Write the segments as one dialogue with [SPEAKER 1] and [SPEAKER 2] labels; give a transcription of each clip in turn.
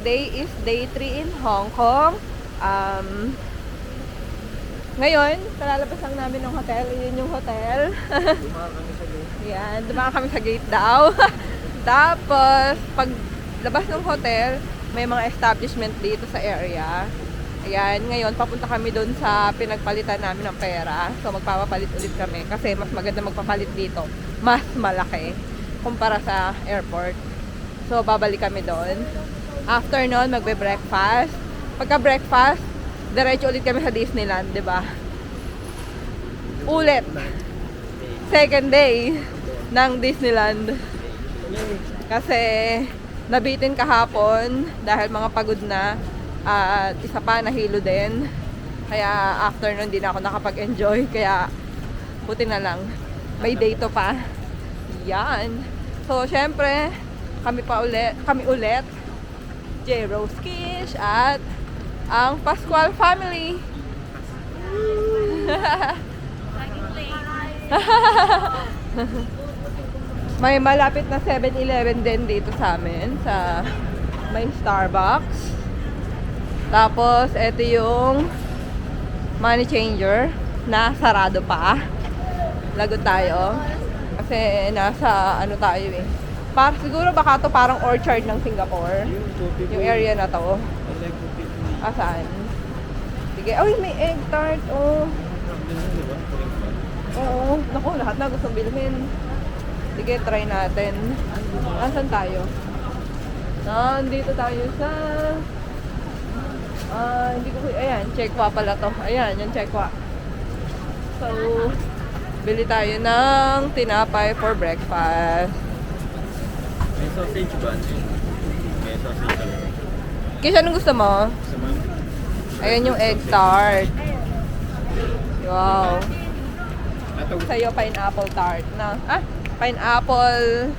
[SPEAKER 1] today is day 3 in Hong Kong. Ngayon, kalalabas lang namin ng hotel. Yun yung hotel.
[SPEAKER 2] Dumaan kami sa gate.
[SPEAKER 1] Yan, dumaan kami sa gate daw. Tapos, pag labas ng hotel, may mga establishment dito sa area. Ayan, ngayon, papunta kami doon sa pinagpalitan namin ng pera. So, magpapapalit ulit kami kasi mas maganda magpapalit dito. Mas malaki kumpara sa airport. So, babalik kami doon. After nun, magbe-breakfast. Pagka-breakfast, diretso ulit kami sa Disneyland, di ba? Ulit. Second day ng Disneyland. Kasi nabitin kahapon dahil mga pagod na at isa pa nahilo din. Kaya after nun di na ako nakapag-enjoy. Kaya buti na lang. May day to pa. Yan. So syempre, kami ulit. J. Rose Kish at ang Pascual family. May malapit na 7-Eleven din dito sa amin. May Starbucks. Tapos, ito yung money changer na sarado pa. Lagot tayo. Kasi nasa ano tayo eh. Siguro baka to parang orchard ng Singapore. Yung area na to. Saan? Sige. Ay, may egg tart. Oh. Oo. Naku, lahat na gustong bilhin. Sige, try natin. Nasaan tayo? Nandito tayo sa... hindi ko... Ayan, Chekwa pala to. Ayan, yung Chekwa. So, bili tayo ng tinapay for breakfast.
[SPEAKER 2] May sausage ba? May sausage talaga.
[SPEAKER 1] Kisha, anong gusto mo?
[SPEAKER 2] Gusto mo?
[SPEAKER 1] Ayan yung egg tart. Wow.
[SPEAKER 2] Ito.
[SPEAKER 1] Sa'yo, pineapple tart na. Pineapple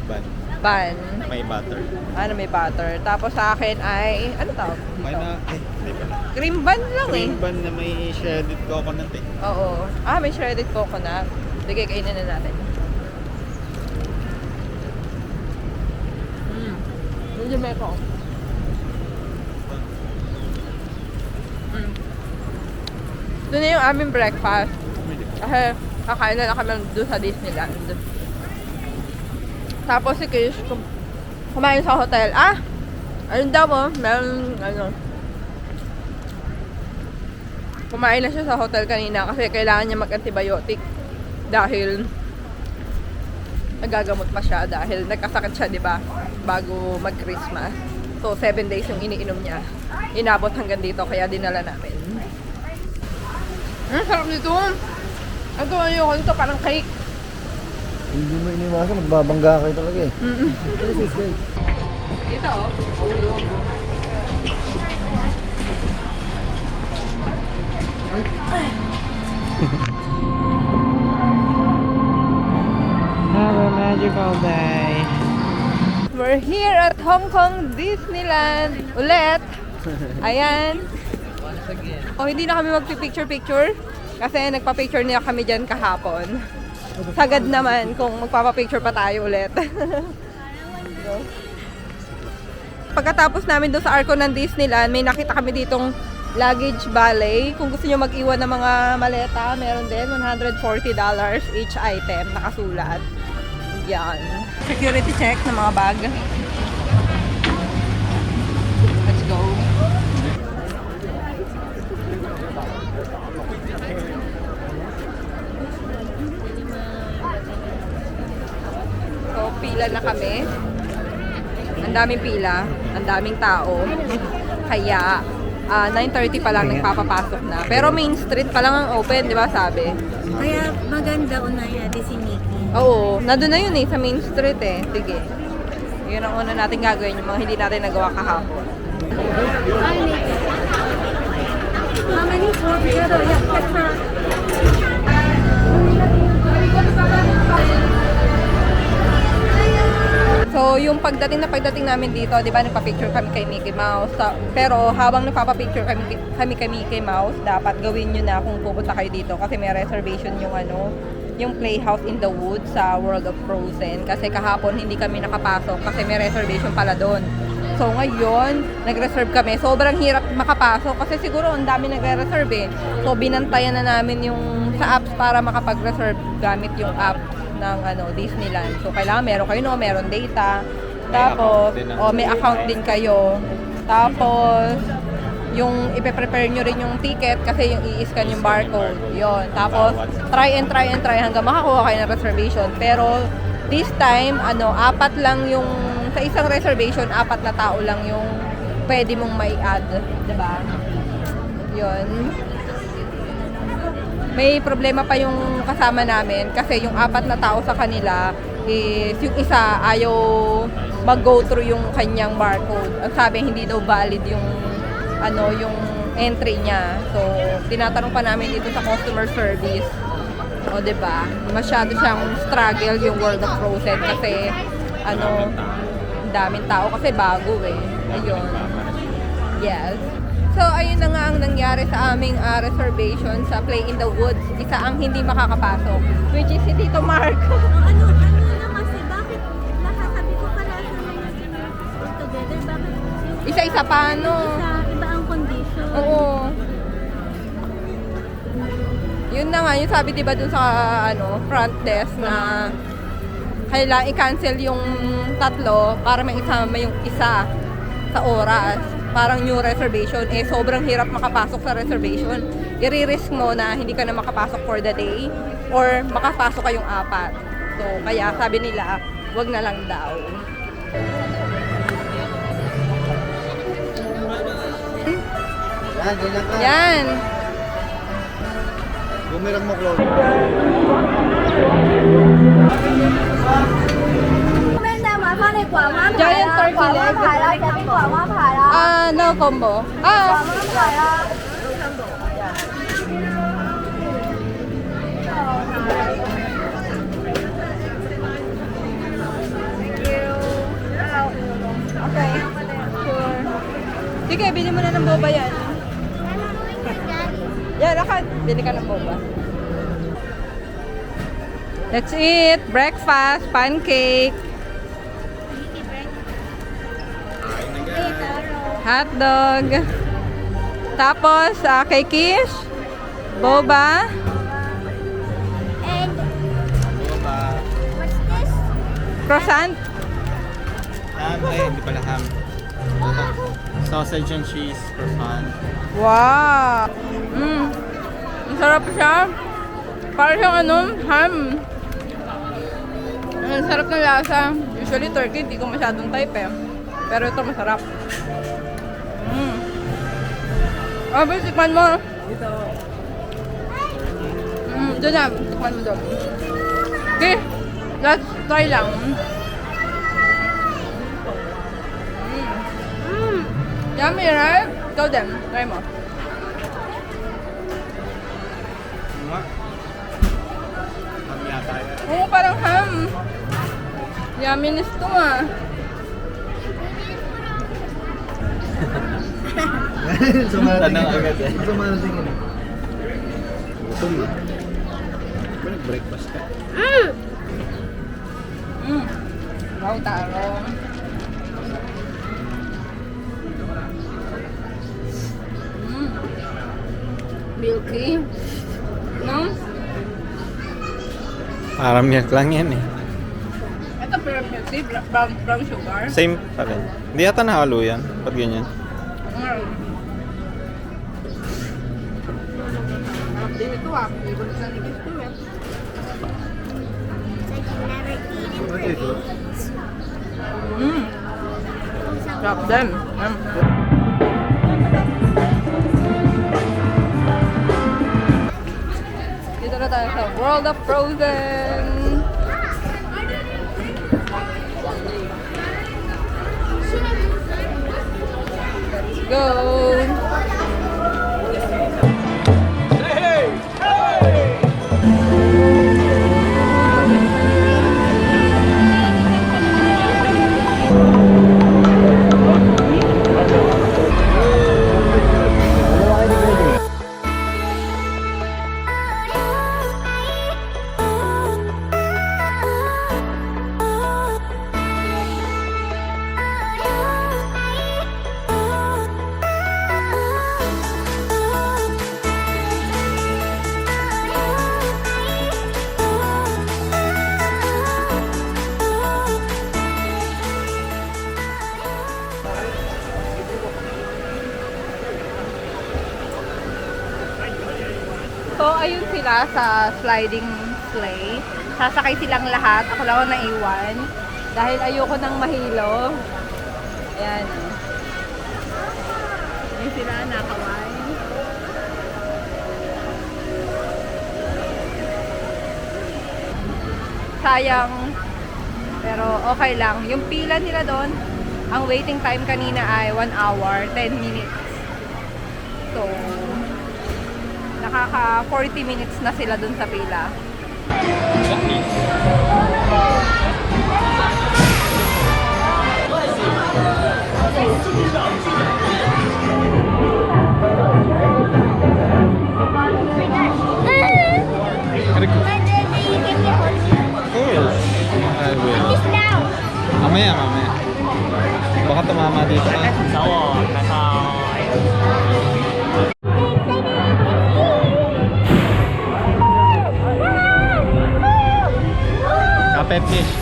[SPEAKER 1] bun.
[SPEAKER 2] May butter.
[SPEAKER 1] May butter. Tapos sa akin ay, ano tawag?
[SPEAKER 2] Hindi pala.
[SPEAKER 1] Cream bun lang eh.
[SPEAKER 2] Cream bun na may shredded coconut eh.
[SPEAKER 1] Oo. May shredded coconut. Sige, kainin na natin. Medyo meko. Ito na yung aming breakfast. Kasi kakain na lang kami doon sa Disneyland. Tapos si Kish, kumain sa hotel. Ayun daw mo, meron, kumain na siya sa hotel kanina kasi kailangan niya mag-antibiotic dahil nagagamot pa siya dahil nagkasakit siya, di ba? Bago mag-Christmas. So, 7 days yung iniinom niya. Inabot hanggang dito, kaya dinala namin. Sarap nito. Ang tumayo ko nito, parang cake.
[SPEAKER 3] Hindi mo iniwasan, magbabangga kayo talaga eh.
[SPEAKER 1] Ito,
[SPEAKER 2] Have a magical day.
[SPEAKER 1] we're here at Hong Kong Disneyland ulit. Ayan. Hindi na kami magpipicture-picture kasi nagpa-picture niya kami dyan kahapon. Sagad naman kung magpapa-picture pa tayo ulit. Pagkatapos namin doon sa arko ng Disneyland, may nakita kami ditong luggage valet. Kung gusto nyo mag-iwan ng mga maleta, meron din $140 each item, nakasulat. Yan. Security check ng mga bag. Let's go. So, pila na kami. Ang daming pila, ang daming tao. Kaya, 9:30 pa lang nagpapapasok na. Pero Main Street pa lang ang open, di ba sabi?
[SPEAKER 4] Kaya maganda unaya di si Mickey.
[SPEAKER 1] Oo, nandun na yun sa Main Street eh. Sige. Yun ang una natin gagawin, yung mga hindi natin nagawa kahapon.
[SPEAKER 4] Hi, Mickey. How many four together? Yeah, that's her.
[SPEAKER 1] So, yung pagdating namin dito, di ba, nagpa-picture kami kay Mickey Mouse. Pero habang nagpapa-picture kami kay Mickey Mouse, dapat gawin nyo na kung pupunta kayo dito kasi may reservation yung Playhouse in the Woods sa World of Frozen. Kasi kahapon hindi kami nakapasok kasi may reservation pala doon. So ngayon, nag-reserve kami. Sobrang hirap makapasok kasi siguro ang dami nagre-reserve eh. So binantayan na namin yung sa apps para makapag-reserve gamit yung app ng Disneyland. So kailangan meron kayo meron data. Tapos, may account din kayo. Tapos, yung ipe-prepare nyo rin yung ticket kasi yung i-scan yung barcode. Yun. Tapos, try hanggang makakuha kayo ng reservation. Pero, this time, apat lang yung, sa isang reservation, 4 na tao lang yung pwede mong may add. Diba? Yun. May problema pa yung kasama namin kasi yung 4 na tao sa kanila is yung isa ayaw mag-go through yung kanyang barcode. Ang sabi, hindi daw valid yung yung entry niya. So, tinatanong pa namin dito sa customer service. O, diba? Masyado siyang struggle yung World of Frozen kasi, daming tao kasi bago eh. Ayun. Yes. So, ayun na nga ang nangyari sa aming reservation sa Play in the Woods. Isa ang hindi makakapasok, which is si Tito Mark.
[SPEAKER 4] Ano na kasi, bakit nakasabi ko pala sa mga senior together, bakit
[SPEAKER 1] Isa-isa pa,
[SPEAKER 4] sa iba ang condition?
[SPEAKER 1] Oo. Yun na nga, yung sabi diba dun sa front desk na kailangan i-cancel yung 3 para may isama yung isa sa oras. Parang new reservation. Sobrang hirap makapasok sa reservation. I-risk mo na hindi ka na makapasok for the day or makapasok kayong 4. So, kaya sabi nila, wag na lang daw.
[SPEAKER 3] Yan, ganyan ka.
[SPEAKER 1] Yan.
[SPEAKER 3] Bumirang mo, Chloe.
[SPEAKER 4] 后面的麻烦你广妈牌
[SPEAKER 1] Giant
[SPEAKER 4] 啦，
[SPEAKER 1] turkey
[SPEAKER 4] 广妈
[SPEAKER 1] leg.
[SPEAKER 4] 牌啦，这边广妈牌啦，
[SPEAKER 1] No combo.
[SPEAKER 4] 广妈牌啦。 Okay. Sure. Sige, bili mo na ng boba yan. Yan, lakad. Bili ka ng boba. That's it. Breakfast, pancake, hot dog. Tapos, kay Kish, boba, And
[SPEAKER 2] Boba.
[SPEAKER 4] what's this?
[SPEAKER 1] croissant.
[SPEAKER 2] Ham. Hindi pala ham. Sausage and cheese croissant.
[SPEAKER 1] Wow! Ang sarap siya. Para siyang ham. Ang sarap ng lasa. Usually turkey, hindi ko masyadong type eh. Pero ito masarap. Ba, tikman mo. Doon na, tikman mo doon. Okay, let's try lang. Yummy, right? Ikaw din, try mo.
[SPEAKER 2] Nga. Ham yata yun.
[SPEAKER 1] Oo, parang ham. Yumminess to
[SPEAKER 2] Tanong agad eh.
[SPEAKER 3] Sumana tingin.
[SPEAKER 2] Gutom na. Ba nag-breakfast ka?
[SPEAKER 1] Wow, taro. Milky. No?
[SPEAKER 2] Parang milk lang yan eh.
[SPEAKER 1] Ito pero milky, brown sugar.
[SPEAKER 2] Same pa rin. Hindi yata nahalo yan. Pag ganyan.
[SPEAKER 1] Sarap din ito Favorite na ni Kiss ko eh.
[SPEAKER 3] What is it?
[SPEAKER 1] Sarap din. Dito na tayo sa World of Frozen. Let's go.
[SPEAKER 3] Dalawa kayo ni Greg.
[SPEAKER 1] So, ayun sila sa sliding sleigh. Sasakay silang lahat. Ako lang ang naiwan. Dahil ayoko nang mahilo. Ayan. Ayun sila, nakaway. Sayang. Pero okay lang. Yung pila nila doon, ang waiting time kanina ay 1 hour, 10 minutes. So, nakaka 40 minutes na sila doon sa pila.
[SPEAKER 2] Cool. I will. Mamaya, mamaya. Baka tumama dito ka. Kapet fish.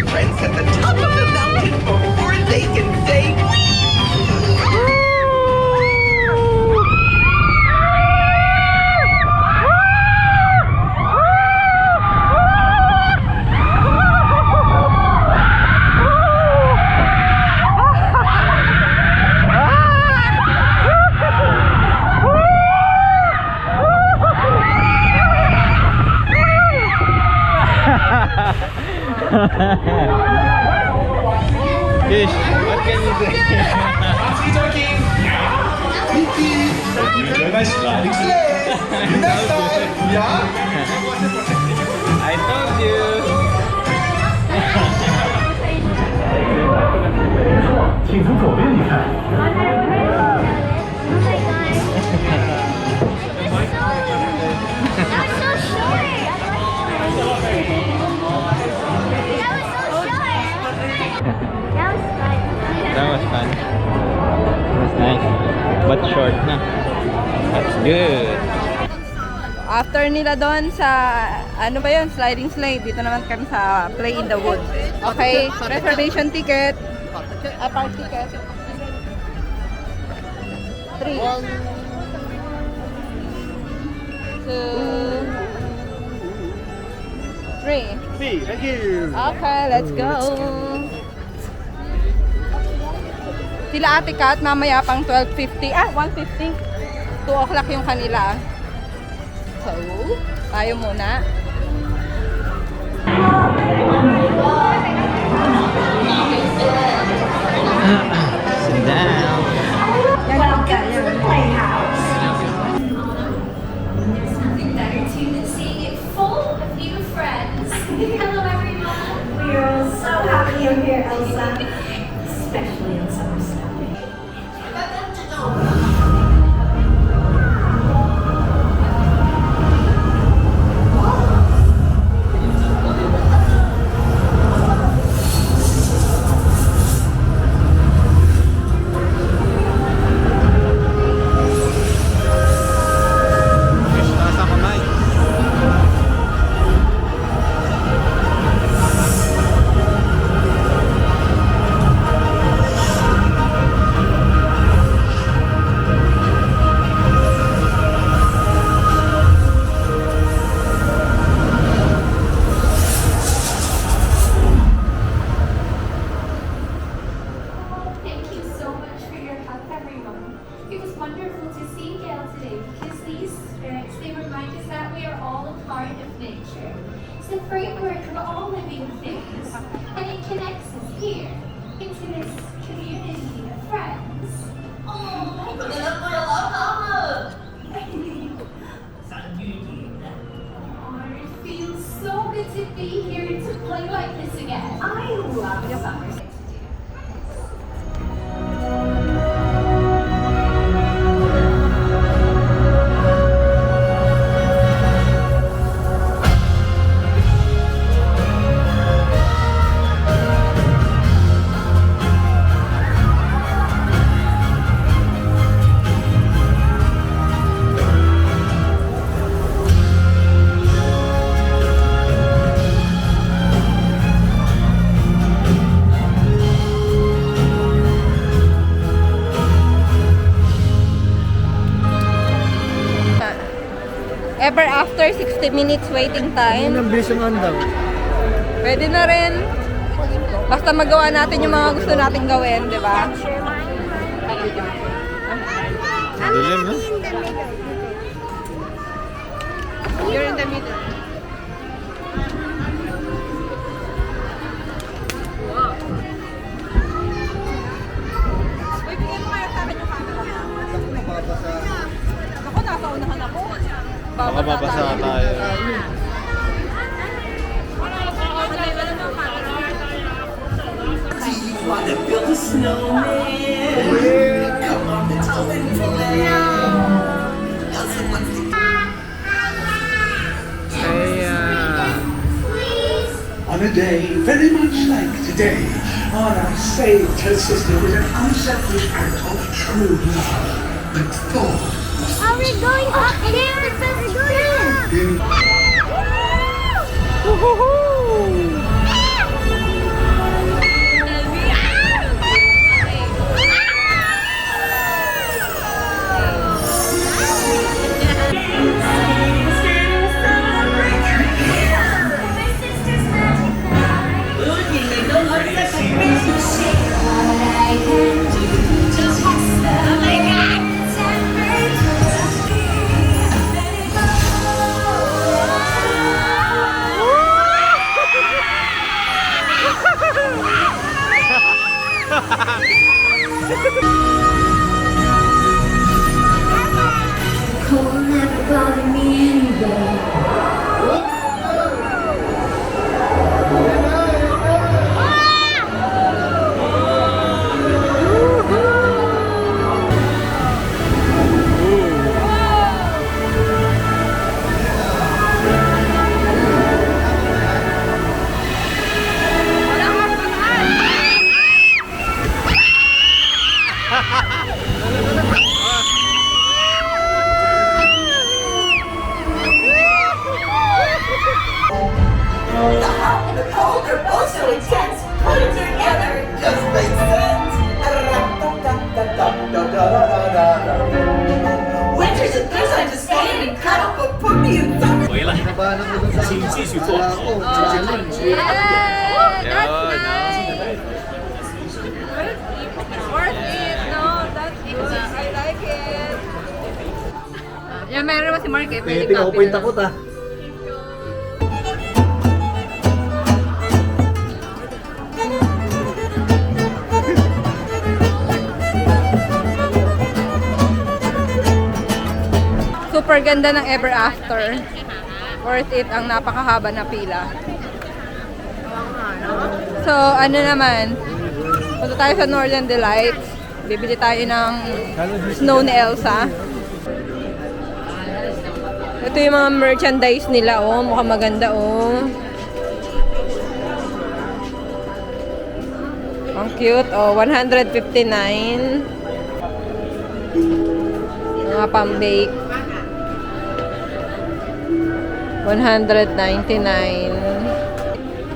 [SPEAKER 5] Friends at the top of the mountain before they can say
[SPEAKER 2] Fish, what can you say?
[SPEAKER 5] Enjoy my sliding sleigh. Next time, yeah?
[SPEAKER 2] I told you. That was fun. That's nice. But short na. That's good.
[SPEAKER 1] After nila doon sa, ano ba yun, sliding sleigh, dito naman kami sa Play in the Woods. Okay, reservation ticket. Park ticket. 3. 2.
[SPEAKER 3] Thank you.
[SPEAKER 1] Okay, let's go. Sila Ate Kat, mamaya pang 12:50. 1:50. 2 o'clock yung kanila. So, tayo muna.
[SPEAKER 2] Sit down.
[SPEAKER 6] Welcome to the Playhouse. There's nothing better too than seeing it full of new friends. Hello, everyone. We are so happy you're here, Elsa. Especially on summer Sunday.
[SPEAKER 2] Fish, taas ang kamay.
[SPEAKER 6] Thank you so much for your help, everyone. It was wonderful to see Gail today because these spirits, they remind us that we are all a part of nature. It's the framework of all living things, and it connects us here into this community of friends. It feels so good to be here to play like this again. I love summer.
[SPEAKER 1] Ever after 60 minutes waiting time.
[SPEAKER 3] Ang bilis yung andaw.
[SPEAKER 1] Pwede na rin. Basta magawa natin yung mga gusto nating gawin, di ba?
[SPEAKER 2] Dilim, no?
[SPEAKER 1] You're in the middle. Wow. Uy, bigyan mo kaya sa akin yung camera. Ako, nasa unahan ako.
[SPEAKER 2] Baka mabasa tayo.
[SPEAKER 5] Wanna build a snowman? Come on, let's go and play. Elsa wants to On a day very much like today, Anna saved her sister with an unselfish act of true love. But Thor
[SPEAKER 4] Are we going up there? We're going up. Cold never bothered me anyway.
[SPEAKER 5] The hot and the cold are both so intense. Put it together, it just makes sense. Winter's a good time to stay in and cuddle, but put me in summer.
[SPEAKER 3] Nabahan ako dun sa wala ko. Chichiman.
[SPEAKER 1] Yes!
[SPEAKER 2] Yun,
[SPEAKER 1] That's
[SPEAKER 2] no?
[SPEAKER 1] nice! Worth it! No, that's good. I like it. Yan, meron naman si Mark eh. Pwede
[SPEAKER 3] Pwede ako
[SPEAKER 1] copy
[SPEAKER 3] point
[SPEAKER 1] na.
[SPEAKER 3] ako ta.
[SPEAKER 1] Super ganda ng Ever After. Worth it ang napakahaba na pila. So, ano naman, punta tayo sa Northern Delights. Bibili tayo ng snow ni Elsa. Ito yung mga merchandise nila, oh. Mukhang maganda, oh. Ang cute, oh. 159. Mga pang-bake. 199.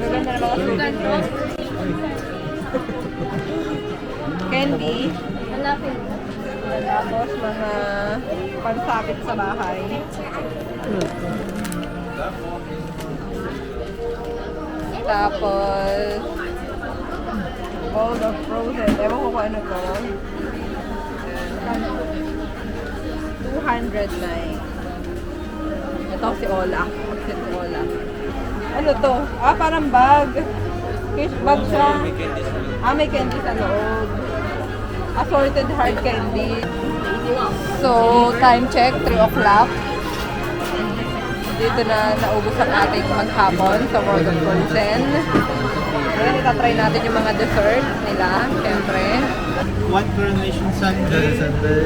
[SPEAKER 1] Maganda na mga sugat, no? Candy. Tapos mga pansabit sa bahay. Tapos bowl of frozen. Ewan ko kung ano to. 209. Ito si Ola. Si Ola. Ano to? Ah, parang bag. Fish bag siya. Ah, may candy sa loob. Assorted hard candy. So, time check, 3 o'clock. Dito na naubos ang ating maghapon sa World of Frozen. Ngayon, itatry natin yung mga dessert nila, syempre.
[SPEAKER 2] One coronation sundae,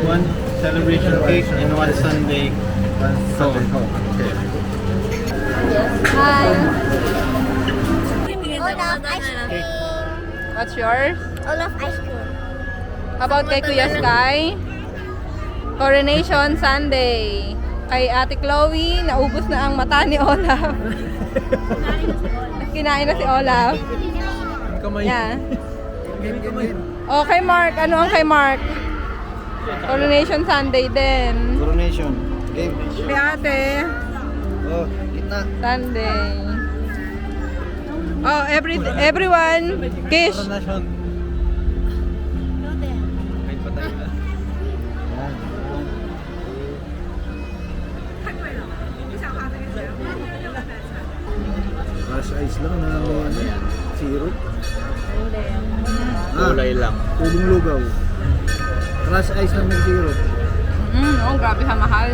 [SPEAKER 2] one celebration cake, and one sundae. Okay.
[SPEAKER 1] Hi!
[SPEAKER 4] Olaf ice cream.
[SPEAKER 1] What's yours?
[SPEAKER 4] Olaf ice cream.
[SPEAKER 1] How about kay Kuya Sky? Coronation Sunday. Kay Ate Chloe, naubos na ang mata ni Olaf. Kinain na si Olaf. Yeah. Oh, kay Mark. Ano ang kay Mark? Coronation Sunday din.
[SPEAKER 3] Coronation. Game.
[SPEAKER 1] Kay Ate.
[SPEAKER 3] Oh, gitna.
[SPEAKER 1] Sunday. Oh, everyone, kiss.
[SPEAKER 2] Coronation. Wait pa tayo na.
[SPEAKER 3] Yan. Crush ice lang na ano, syrup.
[SPEAKER 2] Kulay lang.
[SPEAKER 3] Tubong lugaw. Crush ice lang may syrup.
[SPEAKER 1] Oh, grabe ha, mahal.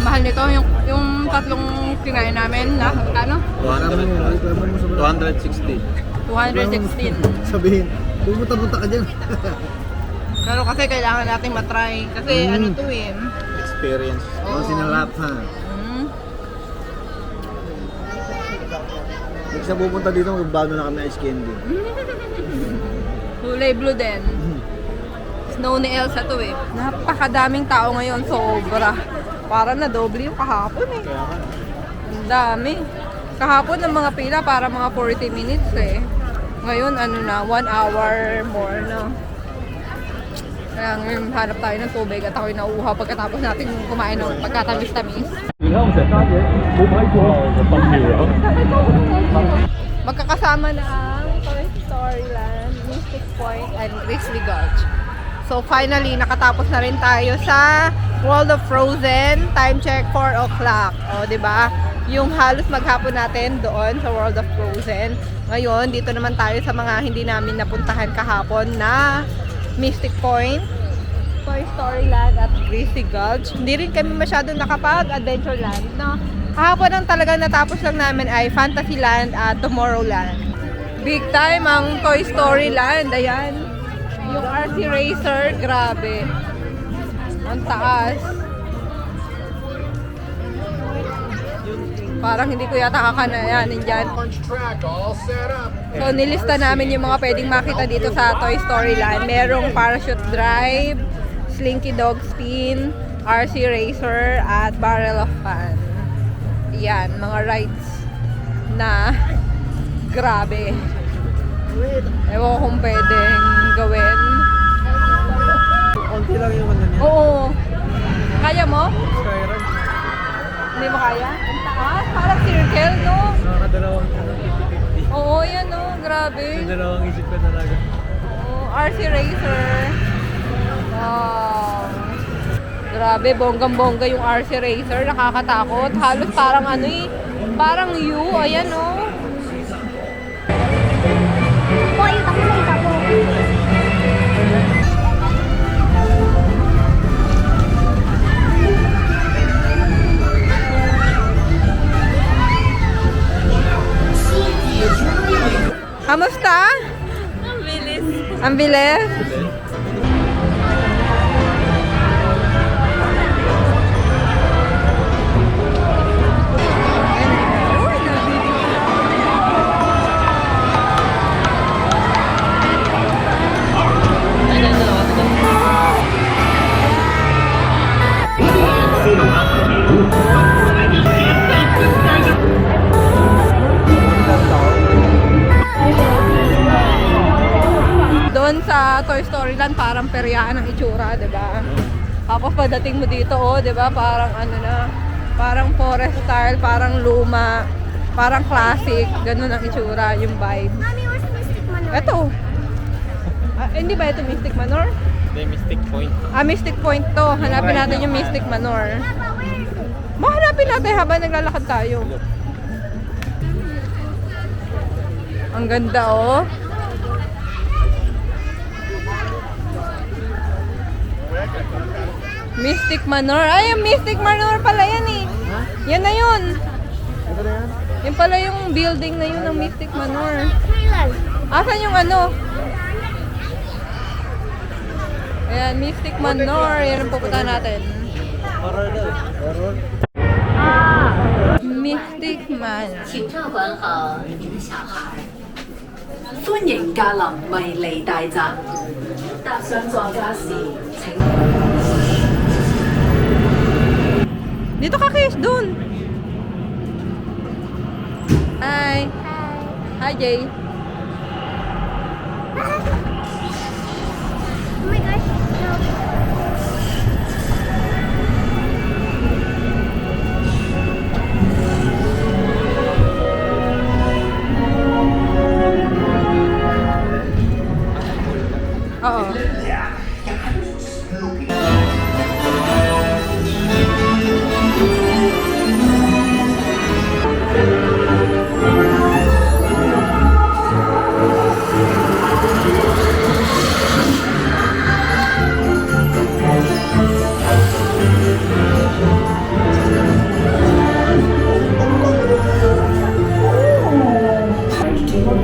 [SPEAKER 1] Mahal nito yung tatlong kinain namin na ano?
[SPEAKER 2] 260.
[SPEAKER 1] 216.
[SPEAKER 3] Sabihin, pumunta-punta ka dyan.
[SPEAKER 1] Pero kasi kailangan natin matry. Kasi ano to eh.
[SPEAKER 2] Experience.
[SPEAKER 3] Oh, sinalap ha. Next na pupunta dito, magbado na kami ice candy.
[SPEAKER 1] Kulay blue din. Snow ni Elsa to eh. Napakadaming tao ngayon, sobra. Para na doble yung kahapon eh.
[SPEAKER 2] Kaya ka.
[SPEAKER 1] Ang dami. Kahapon ng mga pila para mga 40 minutes eh. Ngayon ano na, 1 hour more na. Kaya ngayon hanap tayo ng tubig at ako'y nauuhaw pagkatapos natin kumain ng pagkatamis-tamis. Magkakasama na ang Toy Story Land, Mystic Point, and Grizzly Gulch. So finally, nakatapos na rin tayo sa World of Frozen. Time check, 4 o'clock. O, diba? Yung halos maghapon natin doon sa World of Frozen. Ngayon, dito naman tayo sa mga hindi namin napuntahan kahapon na Mystic Point, Toy Story Land at Grizzly Gulch. Hindi rin kami masyadong nakapag-Adventure Land, no? Kahapon ang talagang natapos lang namin ay Fantasyland at Tomorrowland. Big time ang Toy Story Land. Ayan. Yung RC Racer, grabe. Ang taas. Parang hindi ko yata kakanayanin dyan. So, nilista namin yung mga pwedeng makita dito sa Toy Story Land. Merong parachute drive, Slinky Dog Spin, RC Racer, at Barrel of Fun. Yan, mga rides na grabe. Ewan ko kung pwedeng gawin.
[SPEAKER 2] Konti lang yung ano niya.
[SPEAKER 1] Oo. Kaya mo?
[SPEAKER 2] Skyrun.
[SPEAKER 1] Hindi mo kaya? Ang taas. Parang circle, no?
[SPEAKER 2] Nakakadalawang 50-50.
[SPEAKER 1] Oo, yan, no? Grabe.
[SPEAKER 2] Dalawang isip ko talaga.
[SPEAKER 1] Oo, RC Racer. Wow. Grabe, bonggang-bongga yung RC Racer. Nakakatakot. Halos parang ano eh. Parang U. Ayan, no? Kamusta? Ang bilis. Ang bilis? Doon sa Toy Story Land, parang peryaan ang itsura, 'di ba? Tapos pagdating mo dito, oh, 'di ba? Parang ano na, parang forest style, parang luma, parang classic, ganun ang itsura, yung vibe.
[SPEAKER 4] Mommy, where's Mystic Manor?
[SPEAKER 1] Ito. Hindi ba ito Mystic Manor?
[SPEAKER 2] Hindi, Mystic Point.
[SPEAKER 1] Mystic Point to. Hanapin natin yung Mystic Manor.
[SPEAKER 4] Papa, where is it?
[SPEAKER 1] Mahanapin natin habang naglalakad tayo. Ang ganda, oh. Mystic Manor. Ay, yung Mystic Manor pala yan eh. Yan na yun.
[SPEAKER 3] Ito na yan?
[SPEAKER 1] Yan pala yung building na yun ng Mystic Manor.
[SPEAKER 4] Kailan?
[SPEAKER 1] Asan yung ano? Ayan, Mystic Manor. Yan ang pupuntahan natin.
[SPEAKER 3] Horror?
[SPEAKER 1] Mystic Manor.
[SPEAKER 7] 请照管好你的小孩。歡迎駕臨迷離大宅，搭上座駕時請
[SPEAKER 1] Dito ka, Kish. Doon. Hi. Hi, Jay.
[SPEAKER 4] Oh my gosh, no.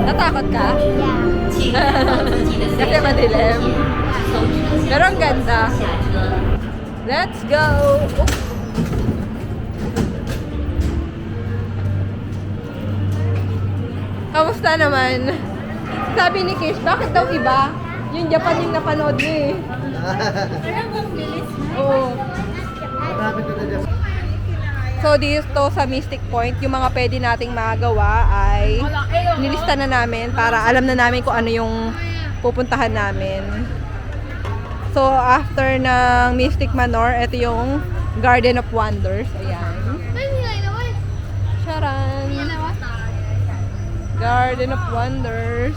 [SPEAKER 1] Natakot ka? Kasi madilim. Pero ang ganda. Let's go! Kamusta naman? Sabi ni Kish, bakit daw iba? Yung Japan yung napanood mo eh. Oo. So dito sa Mystic Point, yung mga pwede nating magawa ay nilista na namin para alam na namin kung ano yung pupuntahan namin. So after ng Mystic Manor, ito yung Garden of Wonders. Ayan. Charan! Garden of Wonders.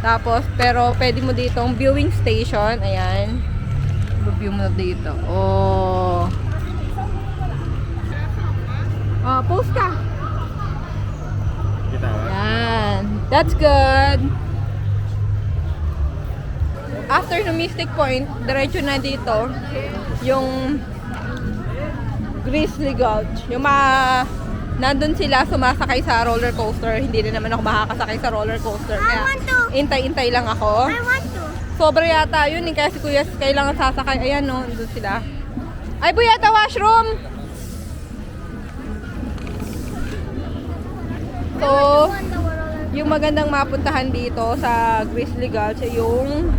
[SPEAKER 1] Tapos, pero pwede mo ditong viewing station. Ayan. View mo na dito. Oh. Oh, post ka.
[SPEAKER 2] Kita ba?
[SPEAKER 1] Yan. That's good. After no Mystic Point, diretso na dito yung Grizzly Gulch. Yung nandun sila sumasakay sa roller coaster. Hindi na naman ako makakasakay sa roller coaster. Kaya intay-intay lang ako.
[SPEAKER 4] I want to.
[SPEAKER 1] Sobra yata yun eh. Kaya si Kuya kailangan sasakay. Ayan no, doon sila. Ay, Buyata, washroom! So, yung magandang mapuntahan dito sa Grizzly Gulch ay yung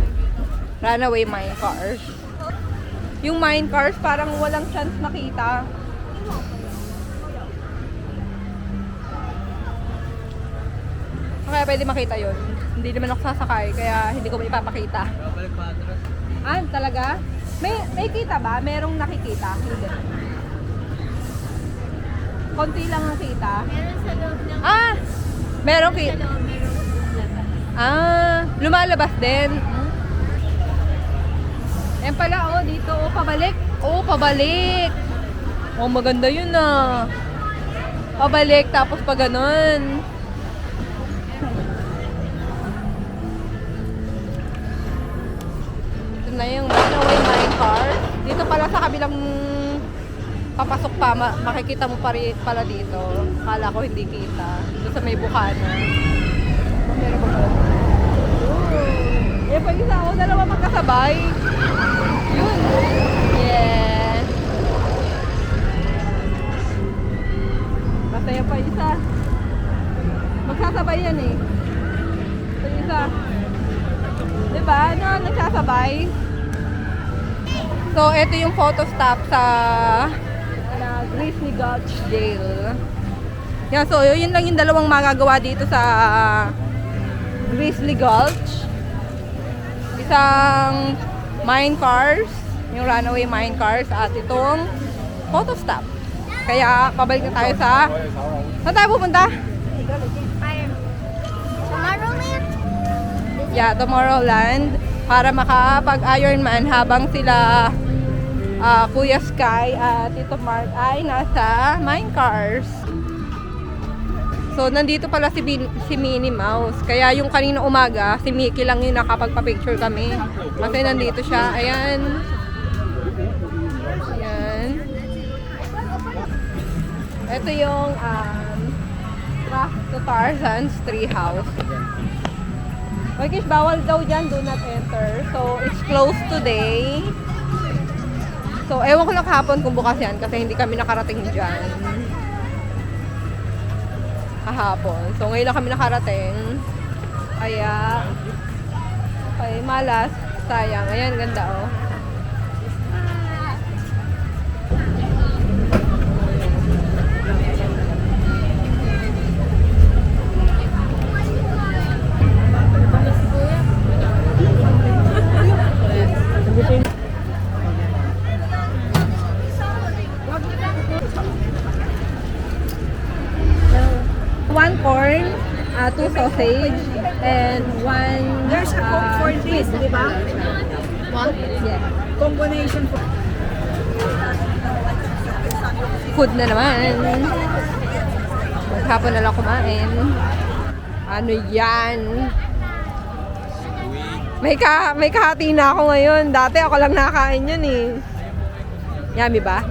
[SPEAKER 1] runaway mine cars. Yung mine cars parang walang chance makita. Kaya pwede makita yun. Hindi naman ako sasakay, kaya hindi ko maipapakita.
[SPEAKER 2] Babalik pa atras.
[SPEAKER 1] Ah, talaga? May kita ba? Merong nakikita? Hindi. Konti lang ang kita.
[SPEAKER 4] Meron sa loob ng
[SPEAKER 1] Ah! Merong kita. Ah, lumalabas din. Yan pala, oh, dito. Oh, pabalik. Oh, pabalik. Oh, maganda yun ah. Pabalik, tapos pa ganun. Ito na yung runaway mine car. Dito pala sa kabilang papasok pa, makikita mo pala dito. Kala ko hindi kita. Dito sa may bukana. Meron ba ba? Eh, pag isa ako, dalawa magkasabay. Yun. Yeah. Masaya pa isa. Magsasabay yan eh. Ito yung isa. Diba? Ano? Nagsasabay. So, ito yung photo stop sa Grizzly Gulch Jail. Yan, so yun lang yung dalawang magagawa dito sa Grizzly Gulch. Isang mine cars, yung runaway mine cars, at itong photo stop. Kaya pabalik na tayo sa... Saan tayo pupunta?
[SPEAKER 4] Tomorrowland?
[SPEAKER 1] Yeah, Tomorrowland. Para makapag-Ironman habang sila Kuya Sky at Tito Mark ay nasa mine cars. So, nandito pala si Minnie Mouse. Kaya yung kanina umaga, si Mickey lang yung nakapagpa-picture kami. Kasi nandito siya. Ayan. Ayan. Ito yung Track to Tarzan's Treehouse. Okay, bawal daw dyan, do not enter. So, it's closed today. So, ewan ko lang kahapon kung bukas yan kasi hindi kami nakarating dyan. Kahapon. So, ngayon lang kami nakarating. Kaya, okay, malas. Sayang. Ayan, ganda oh. One corn, two sausage, and one
[SPEAKER 4] There's a Coke for this, di ba?
[SPEAKER 1] One? Yeah.
[SPEAKER 4] Combination for
[SPEAKER 1] Food na naman. Maghapon na lang kumain. Ano yan? May kahati na ako ngayon. Dati ako lang nakain yun eh. Yummy ba?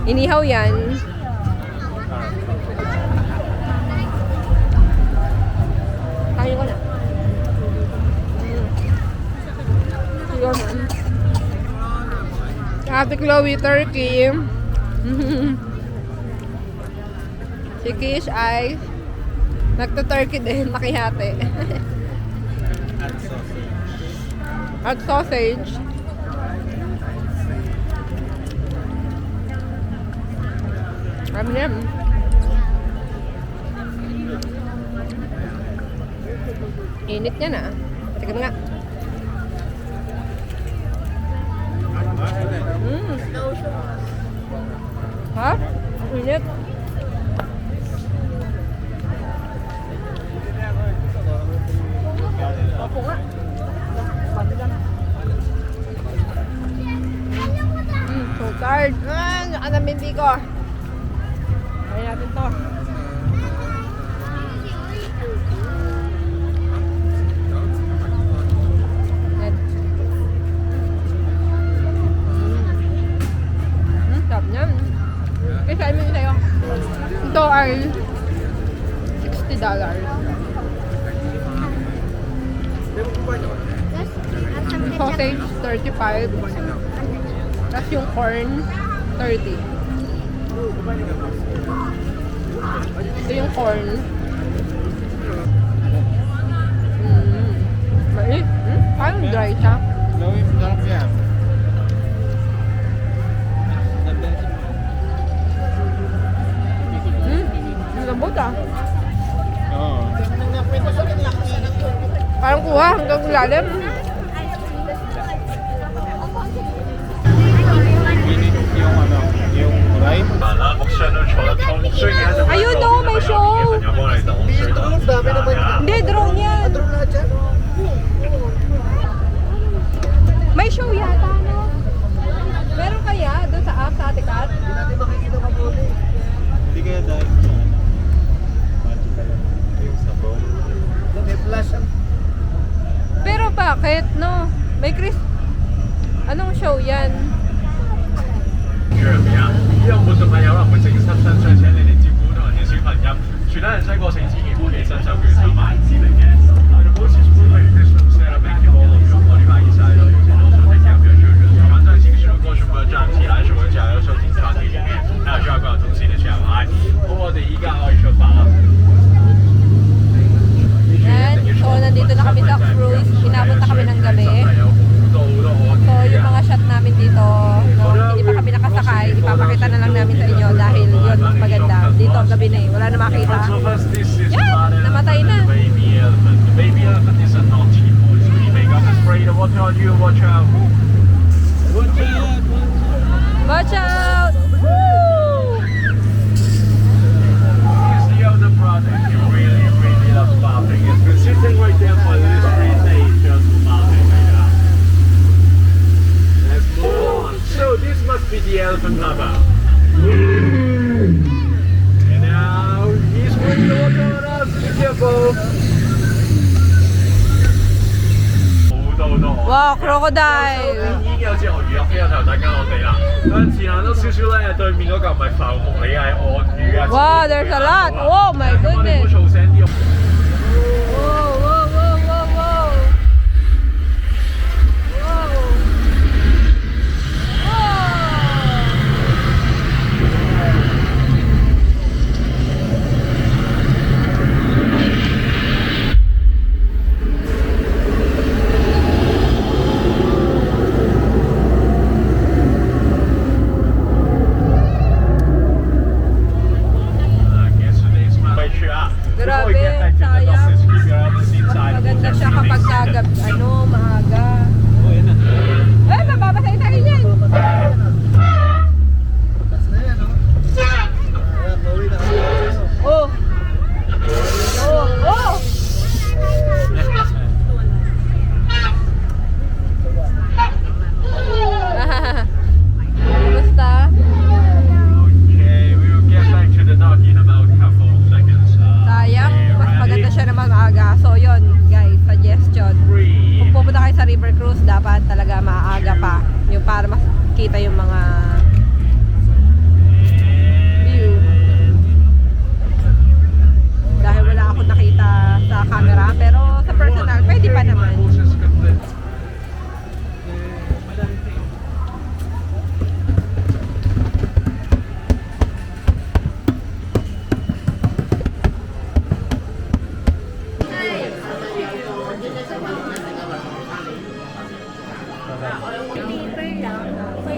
[SPEAKER 1] Inihaw yan. Kain ko na. Yun. Ate Chloe turkey. Si Kish ay nagta-turkey din, nakihati. At sausage. Kami yan. Init yan ah. Tignan nga. Ha? Init. Opo nga. So tired. Nakanamindi ko. Kaya natin to. Yan. Sarap niyan. Kasi I mean sa'yo. Ito ay $60. Sausage, 35. Tapos yung corn, 30. Ito yung corn. Mait. Parang dry siya. Ang lambot ah. Parang kuha hanggang lalim. Ayun no, may show. Hindi, drone yan. May show yata, no? Meron kaya doon sa app, sa Atikat?
[SPEAKER 3] Hindi natin makikita mabuti. Hindi kaya dahil magical yung sabaw. May flash ang...
[SPEAKER 1] Pero bakit, no? May Anong show yan?
[SPEAKER 8] 是怎么样？讓觀眾朋友可能會精心欣賞請你哋照顧到人嘅小朋友，全體人生過程千祈唔好俾新手捲手買之類嘅。保持 smooth system set up and all of your body by inside of you and also take care of your children。反正情緒的過程不要站起來，手跟腳要收緊團體裡面，那需要關中心的小孩。好，我哋依家可以出發啦。
[SPEAKER 1] Yan. So, nandito na kami sa cruise. Inabot na kami ng gabi. So, yung mga shot namin dito, no, hindi pa kami nakasakay. Ipapakita na lang namin sa inyo dahil yun mas maganda. Dito ang gabi na eh. Wala na makita. Yan! Namatay na.
[SPEAKER 8] The baby elephant is a naughty boy. So you make up a spray to watch out you, watch out.
[SPEAKER 1] Watch out! Woo!
[SPEAKER 8] He's the older brother. He really, really loves bathing. He's been sitting right there for this 3 days just for bathing right now. Let's move on. So this must be the elephant lover. And now he's going to water on us. Be careful.
[SPEAKER 1] Wow, crocodile!
[SPEAKER 8] 已經有隻鱷魚入飛咗頭等緊我哋啦。前行多少少咧，對面嗰嚿唔係浮木嚟嘅，係鱷魚啊！
[SPEAKER 1] Wow, there's a lot! Oh my
[SPEAKER 8] 我哋唔
[SPEAKER 1] goodness!
[SPEAKER 8] 好嘈醒啲。
[SPEAKER 1] Whoa, whoa, whoa, whoa, whoa! Whoa!
[SPEAKER 8] Guess today's my way. Before we
[SPEAKER 1] Grabe,
[SPEAKER 8] get back to the
[SPEAKER 1] sayang.
[SPEAKER 8] buses, keep your eyes on the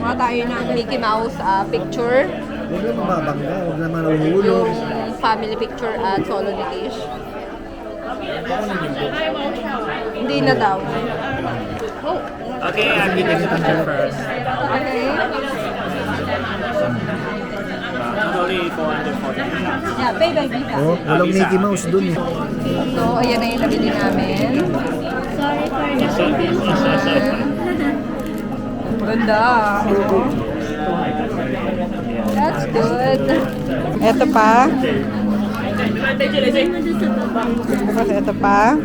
[SPEAKER 1] Kuha tayo ng Mickey Mouse picture.
[SPEAKER 3] Huwag na mababangga, huwag naman uhulo.
[SPEAKER 1] Yung family picture at solo ni Kish. Hindi na daw.
[SPEAKER 2] Okay, I'll give you the picture first.
[SPEAKER 1] Okay.
[SPEAKER 2] Only 440.
[SPEAKER 1] Yeah, pay by Visa.
[SPEAKER 3] Oh, walang Mickey Mouse dun eh.
[SPEAKER 1] So, ayan na yung nabili namin.
[SPEAKER 4] Sorry for the
[SPEAKER 1] Ganda. That's good. Ito pa. Tapos ito pa.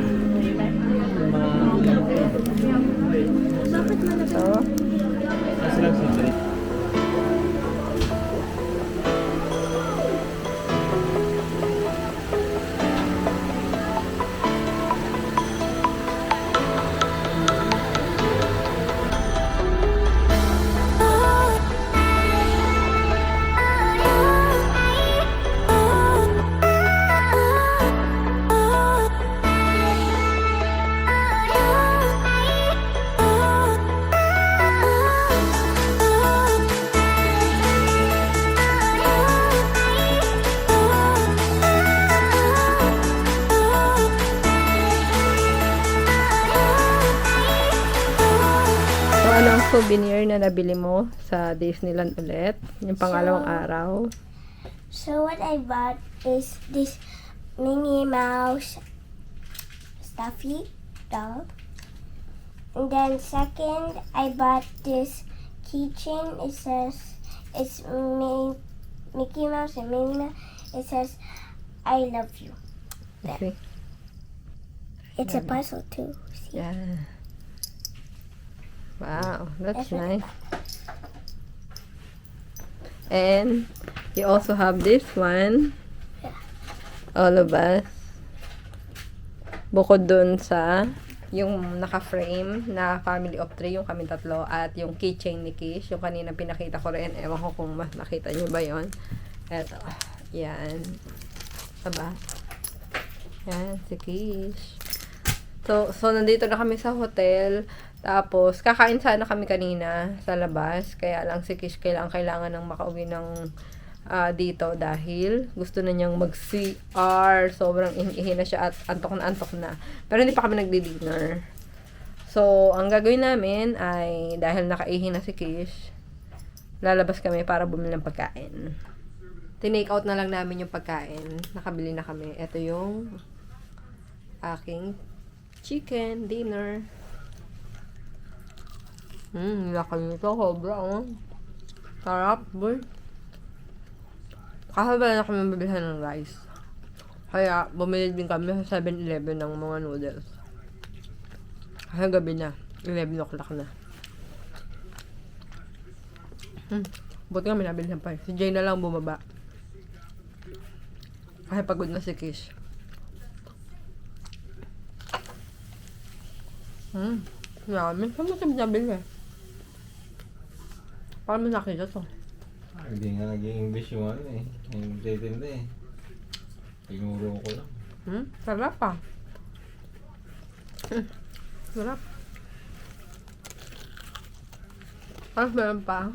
[SPEAKER 1] Ito. So, anong souvenir na nabili mo sa Disneyland ulit? Yung pangalawang araw.
[SPEAKER 9] So what I bought is this Minnie Mouse stuffy doll. And then second, I bought this keychain. It says it's Mickey Mouse and Minnie Mouse. It says I love you.
[SPEAKER 1] Okay.
[SPEAKER 9] It's a puzzle too. See?
[SPEAKER 1] Yeah. Wow, that's
[SPEAKER 9] That's what I
[SPEAKER 1] nice. And you also have this one. All of us. Bukod dun sa yung naka-frame na family of 3, yung kami tatlo, at yung keychain ni Kish, yung kanina pinakita ko rin. Ewan ko kung mas nakita nyo ba yon. Eto. Yan. Diba? Yan, si Kish. So, nandito na kami sa hotel. Tapos, kakain sana kami kanina sa labas. Kaya lang si Kish kailangan ng makauwi ng dito dahil gusto na niyang mag-CR. Sobrang iniihi na siya at antok na. Pero hindi pa kami nagdi-dinner. So, ang gagawin namin ay dahil nakaihi na si Kish, lalabas kami para bumili ng pagkain. Tinake out na lang namin yung pagkain. Nakabili na kami. Ito yung aking chicken dinner. Laki nito. Sobra, oh. Sarap, boy. Kasi ba na kami mabilhan ng rice. Kaya, bumili din kami sa 7-Eleven ng mga noodles. Kasi gabi na. 11 o'clock na. Buti nga may nabilhan pa. Si Jay na lang bumaba. Kasi pagod na si Kish. Marami. Saan mo siya binabili? Parang mo nakita to.
[SPEAKER 2] Hindi nga naging English yung ano eh. Yung titinda eh. Tinuro ko lang.
[SPEAKER 1] Sarap pa. Sarap. Tapos meron pa.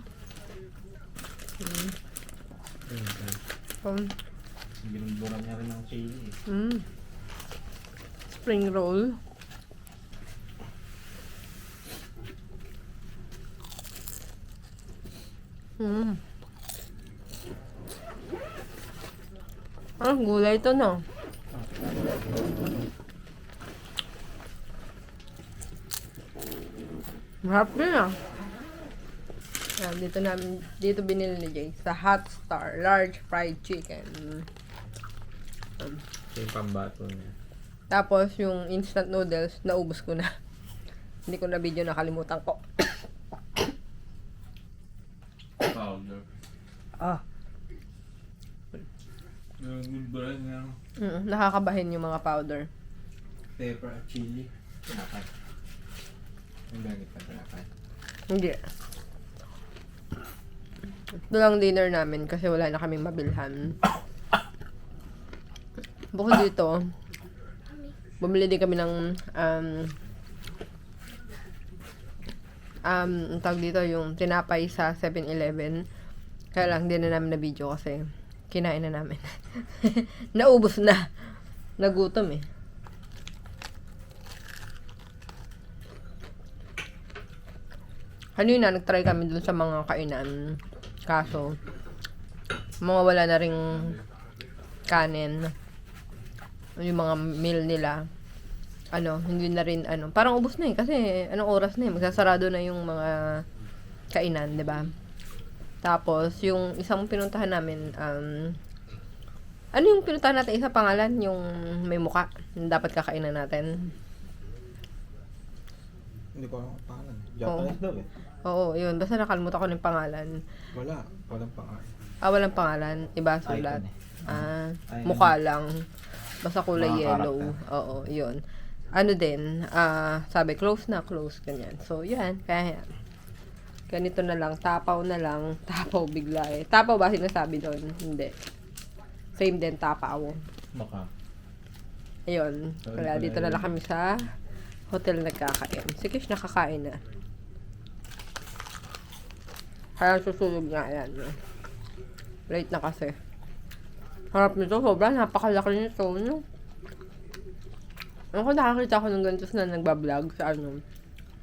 [SPEAKER 2] Binunduran niya rin ng chili eh.
[SPEAKER 1] Spring roll. Gulay ito, no? Masarap din, ah. Yan, dito binili ni Jay sa Hot Star large fried chicken.
[SPEAKER 2] Yung pambato niya.
[SPEAKER 1] Tapos yung instant noodles naubos ko na. Hindi ko na video, nakalimutan ko.
[SPEAKER 2] Powder. Good brand nga.
[SPEAKER 1] Nakakabahin yung mga powder.
[SPEAKER 2] Pepper at chili. Dapat. Ang gamit pa dapat.
[SPEAKER 1] Hindi. Ito lang dinner namin kasi wala na kaming mabilhan. Bukod dito, bumili din kami ng ang tawag dito yung tinapay sa 7-Eleven. Kaya lang, hindi na namin na video kasi kinain na namin. Naubos na. Nagutom eh. Kanina, nagtry kami dun sa mga kainan. Kaso, mawawala na ring kanin. Yung mga meal nila. Hindi na rin, parang ubos na eh. Kasi, anong oras na eh. Magsasarado na yung mga kainan, di ba? Tapos, yung isang pinuntahan namin, ano yung pinuntahan natin? Isa pangalan, yung may muka. Yung dapat kakainan natin.
[SPEAKER 2] Hindi ko alam ang pangalan. Japanese daw eh.
[SPEAKER 1] Oo, yun. Basta nakalimutan ko ng pangalan.
[SPEAKER 2] Walang pangalan.
[SPEAKER 1] Walang pangalan. Iba sulat.
[SPEAKER 2] Icon eh.
[SPEAKER 1] Mukha lang. Basta kulay
[SPEAKER 2] Mga
[SPEAKER 1] yellow.
[SPEAKER 2] character.
[SPEAKER 1] Oo, yun. Sabi, close na, close. Ganyan. So, yan. Kaya, ganito na lang. Tapaw na lang. Tapaw bigla eh. Tapaw ba sinasabi doon? Hindi. Same din, tapaw.
[SPEAKER 2] Maka.
[SPEAKER 1] Ayun. Kaya dito na lang kami sa hotel nagkakain. Sige, nakakain na. Kaya susulog nga yan. Late na kasi. Harap nito, sobrang napakalaki nito. No? Ako nakakita ko ng ganito na nagbablog sa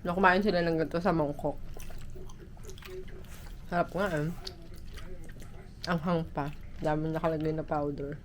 [SPEAKER 1] na kumain sila ng ganito sa Mongkok. Harap nga eh. Ang hang pa. Dami nakalagay na powder.